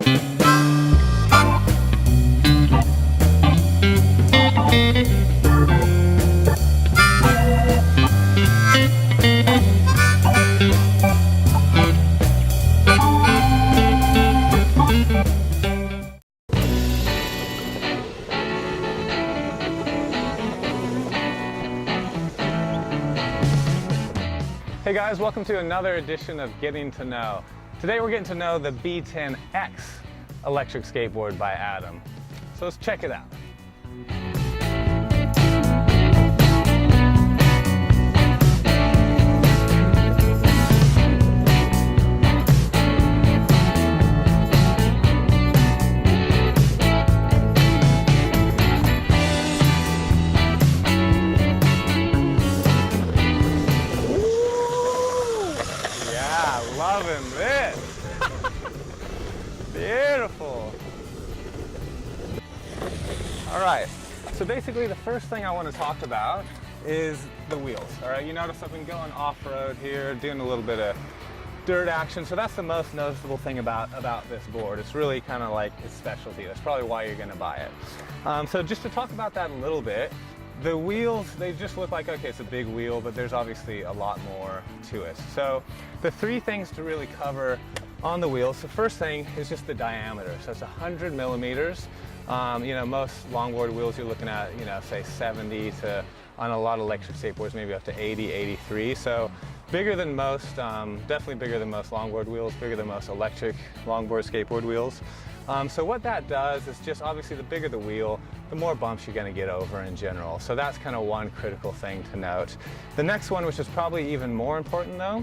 Hey guys, welcome to another edition of Getting to Know. Today we're getting to know the B10X electric skateboard by Adam. So let's check it out. Loving this. Beautiful. All right, so basically the first thing I want to talk about is the wheels. All right, you notice I've been going off-road here, doing a little bit of dirt action, so that's the most noticeable thing about this board. It's really kind of like its specialty. That's probably why you're going to buy it. So just to talk about that a little bit, the wheels, they just look like, okay, it's a big wheel, but there's obviously a lot more to it. So the three things to really cover on the wheels, the first thing is just the diameter. So it's 100 millimeters. You know, most longboard wheels you're looking at, you know, say 70 to, on a lot of electric skateboards, maybe up to 80, 83. So bigger than most, definitely bigger than most longboard wheels, bigger than most electric longboard skateboard wheels. So what that does is just obviously the bigger the wheel, the more bumps you're going to get over in general. So that's kind of one critical thing to note. The next one, which is probably even more important though,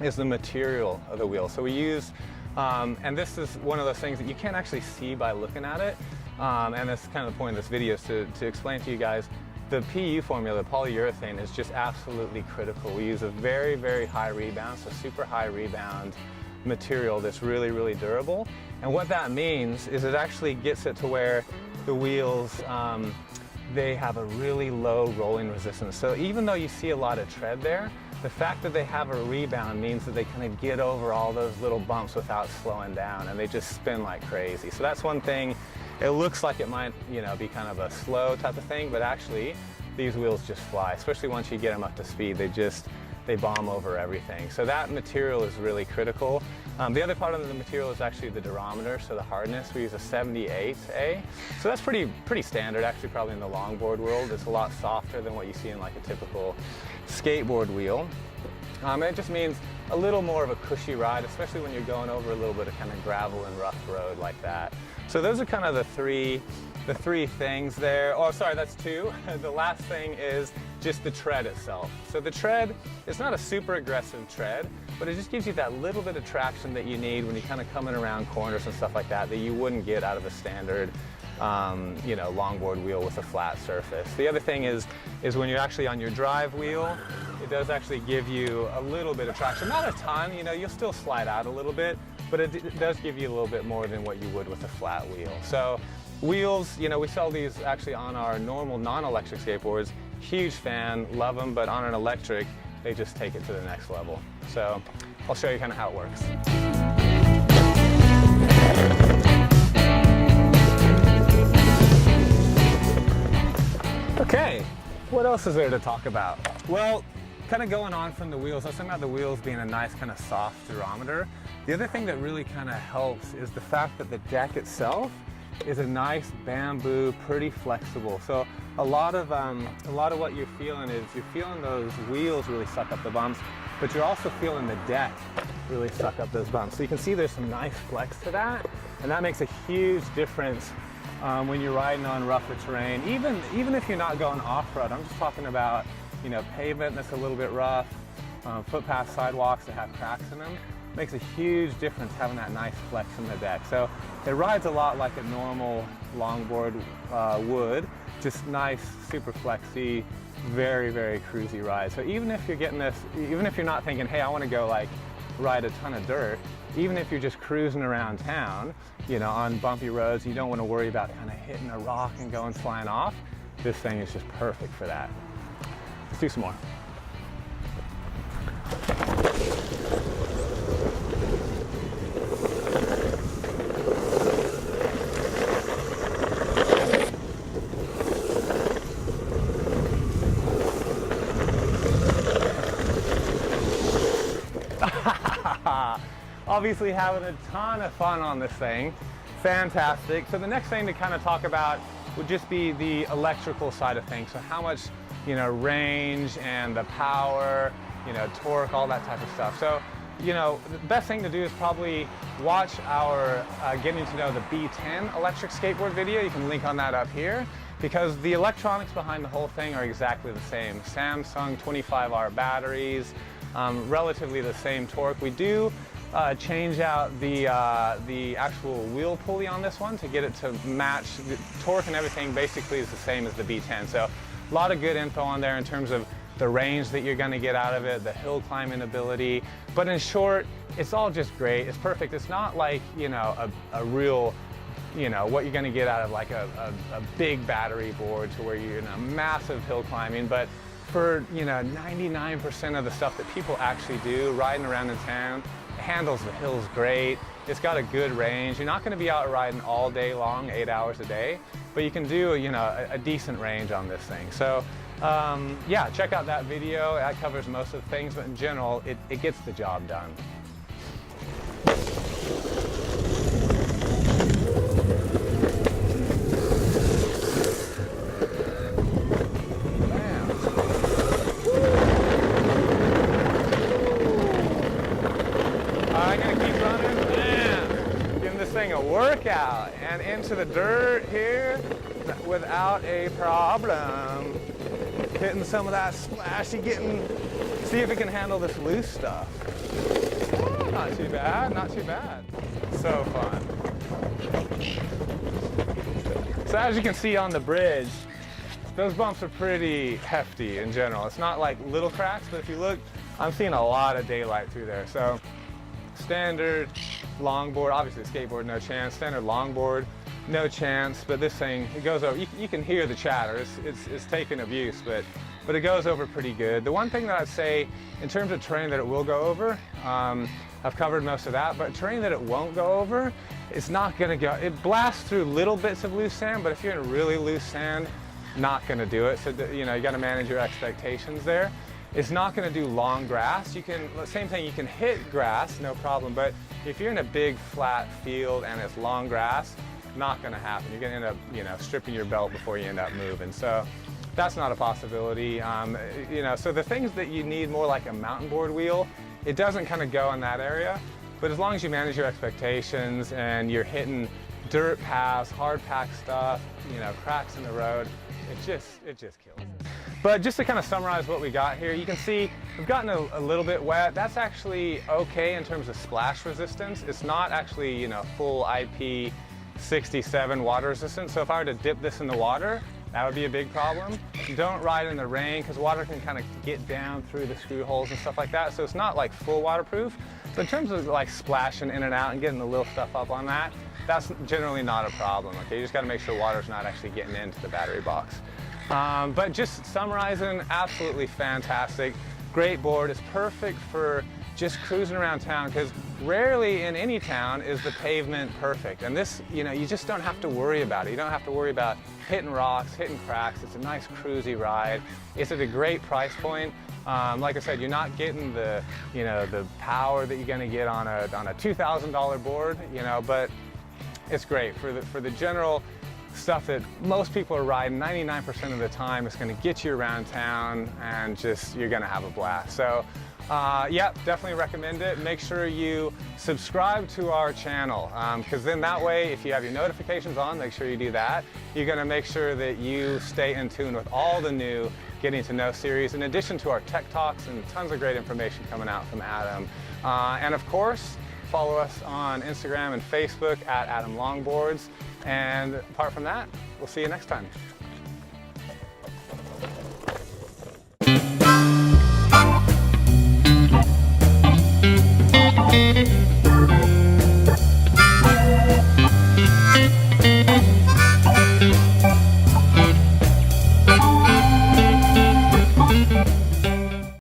is the material of the wheel. So we use, and this is one of those things that you can't actually see by looking at it, and that's kind of the point of this video, is to explain to you guys the PU formula, the polyurethane, is just absolutely critical. We use a very, very high rebound, so super high rebound material that's really, really durable. And what that means is it actually gets it to where the wheels, they have a really low rolling resistance. So even though you see a lot of tread there, the fact that they have a rebound means that they kind of get over all those little bumps without slowing down, and they just spin like crazy. So that's one thing. It looks like it might, you know, be kind of a slow type of thing, but actually these wheels just fly, especially once you get them up to speed. They bomb over everything. So that material is really critical. The other part of the material is actually the durometer, so the hardness. We use a 78A. So that's pretty standard, actually, probably in the longboard world. It's a lot softer than what you see in like a typical skateboard wheel. And it just means a little more of a cushy ride, especially when you're going over a little bit of kind of gravel and rough road like that. So those are kind of the three things there. Oh, sorry, that's two. The last thing is just the tread itself. So the tread, it's not a super aggressive tread, but it just gives you that little bit of traction that you need when you're kind of coming around corners and stuff like that you wouldn't get out of a standard, you know, longboard wheel with a flat surface. The other thing is when you're actually on your drive wheel, it does actually give you a little bit of traction. Not a ton, you know, you'll still slide out a little bit, but it does give you a little bit more than what you would with a flat wheel. So wheels, you know, we sell these actually on our normal non-electric skateboards. Huge fan, love them, but on an electric, they just take it to the next level. So I'll show you kind of how it works. Okay, what else is there to talk about? Well, kind of going on from the wheels, I was talking about the wheels being a nice kind of soft durometer. The other thing that really kind of helps is the fact that the deck itself is a nice bamboo, pretty flexible. So a lot of what you're feeling is you're feeling those wheels really suck up the bumps, but you're also feeling the deck really suck up those bumps. So you can see there's some nice flex to that, and that makes a huge difference when you're riding on rougher terrain. Even if you're not going off-road, I'm just talking about, you know, pavement that's a little bit rough, footpath sidewalks that have cracks in them. Makes a huge difference having that nice flex in the deck. So it rides a lot like a normal longboard would, just nice, super flexy, very, very cruisy ride. So even if you're getting this, even if you're not thinking, hey, I want to go like ride a ton of dirt, even if you're just cruising around town, you know, on bumpy roads, you don't want to worry about kind of hitting a rock and going flying off, this thing is just perfect for that. Let's do some more. obviously having a ton of fun on this thing. Fantastic. So the next thing to kind of talk about would just be the electrical side of things. So how much, you know, range and the power, you know, torque, all that type of stuff. So, you know, the best thing to do is probably watch our getting to know the B10 electric skateboard video. You can link on that up here, because the electronics behind the whole thing are exactly the same. Samsung 25R batteries, relatively the same torque. We do change out the actual wheel pulley on this one to get it to match. The torque and everything basically is the same as the B10. So a lot of good info on there in terms of the range that you're going to get out of it, the hill climbing ability. But in short, it's all just great. It's perfect. It's not like, you know, a real, you know, what you're going to get out of like a big battery board to where you're in a massive hill climbing. But for, you know, 99% of the stuff that people actually do riding around in town, it handles the hills great. It's got a good range. You're not going to be out riding all day long, 8 hours a day, but you can do, you know, a decent range on this thing. So yeah, check out that video. That covers most of the things, but in general, it gets the job done. I'm gonna keep running, man. Giving this thing a workout and into the dirt here without a problem. Hitting some of that splashy, see if it can handle this loose stuff. Oh, not too bad, not too bad. So fun. So as you can see on the bridge, those bumps are pretty hefty in general. It's not like little cracks, but if you look, I'm seeing a lot of daylight through there. So standard longboard, obviously skateboard, no chance. Standard longboard, no chance. But this thing, it goes over. You can hear the chatter. It's taking abuse, but it goes over pretty good. The one thing that I'd say in terms of terrain that it will go over, I've covered most of that. But terrain that it won't go over, it's not going to go. It blasts through little bits of loose sand, but if you're in really loose sand, not going to do it. So you know, you got to manage your expectations there. It's not going to do long grass. You can, same thing, you can hit grass, no problem, but if you're in a big flat field and it's long grass, not going to happen. You're going to end up, you know, stripping your belt before you end up moving. So that's not a possibility. You know, so the things that you need more like a mountain board wheel, it doesn't kind of go in that area, but as long as you manage your expectations and you're hitting dirt paths, hard packed stuff, you know, cracks in the road, it just kills it. But just to kind of summarize what we got here, you can see we've gotten a little bit wet. That's actually okay in terms of splash resistance. It's not actually, you know, full IP67 water resistance. So if I were to dip this in the water, that would be a big problem. Don't ride in the rain because water can kind of get down through the screw holes and stuff like that. So it's not like full waterproof. So in terms of like splashing in and out and getting the little stuff up on that, that's generally not a problem. Okay, you just got to make sure water's not actually getting into the battery box. But just summarizing, absolutely fantastic. Great board. It's perfect for just cruising around town because rarely in any town is the pavement perfect. And this, you know, you just don't have to worry about it. You don't have to worry about hitting rocks, hitting cracks. It's a nice cruisy ride. It's at a great price point. Like I said, you're not getting the, you know, the power that you're going to get on a $2,000 board, you know, but it's great for the general stuff that most people are riding. 99% of the time it's going to get you around town and just you're going to have a blast. So yeah, definitely recommend it. Make sure you subscribe to our channel because then that way if you have your notifications on, make sure you do that. You're going to make sure that you stay in tune with all the new Getting to Know series in addition to our tech talks and tons of great information coming out from Adam. And of course, follow us on Instagram and Facebook at Adam Longboards. And apart from that, we'll see you next time.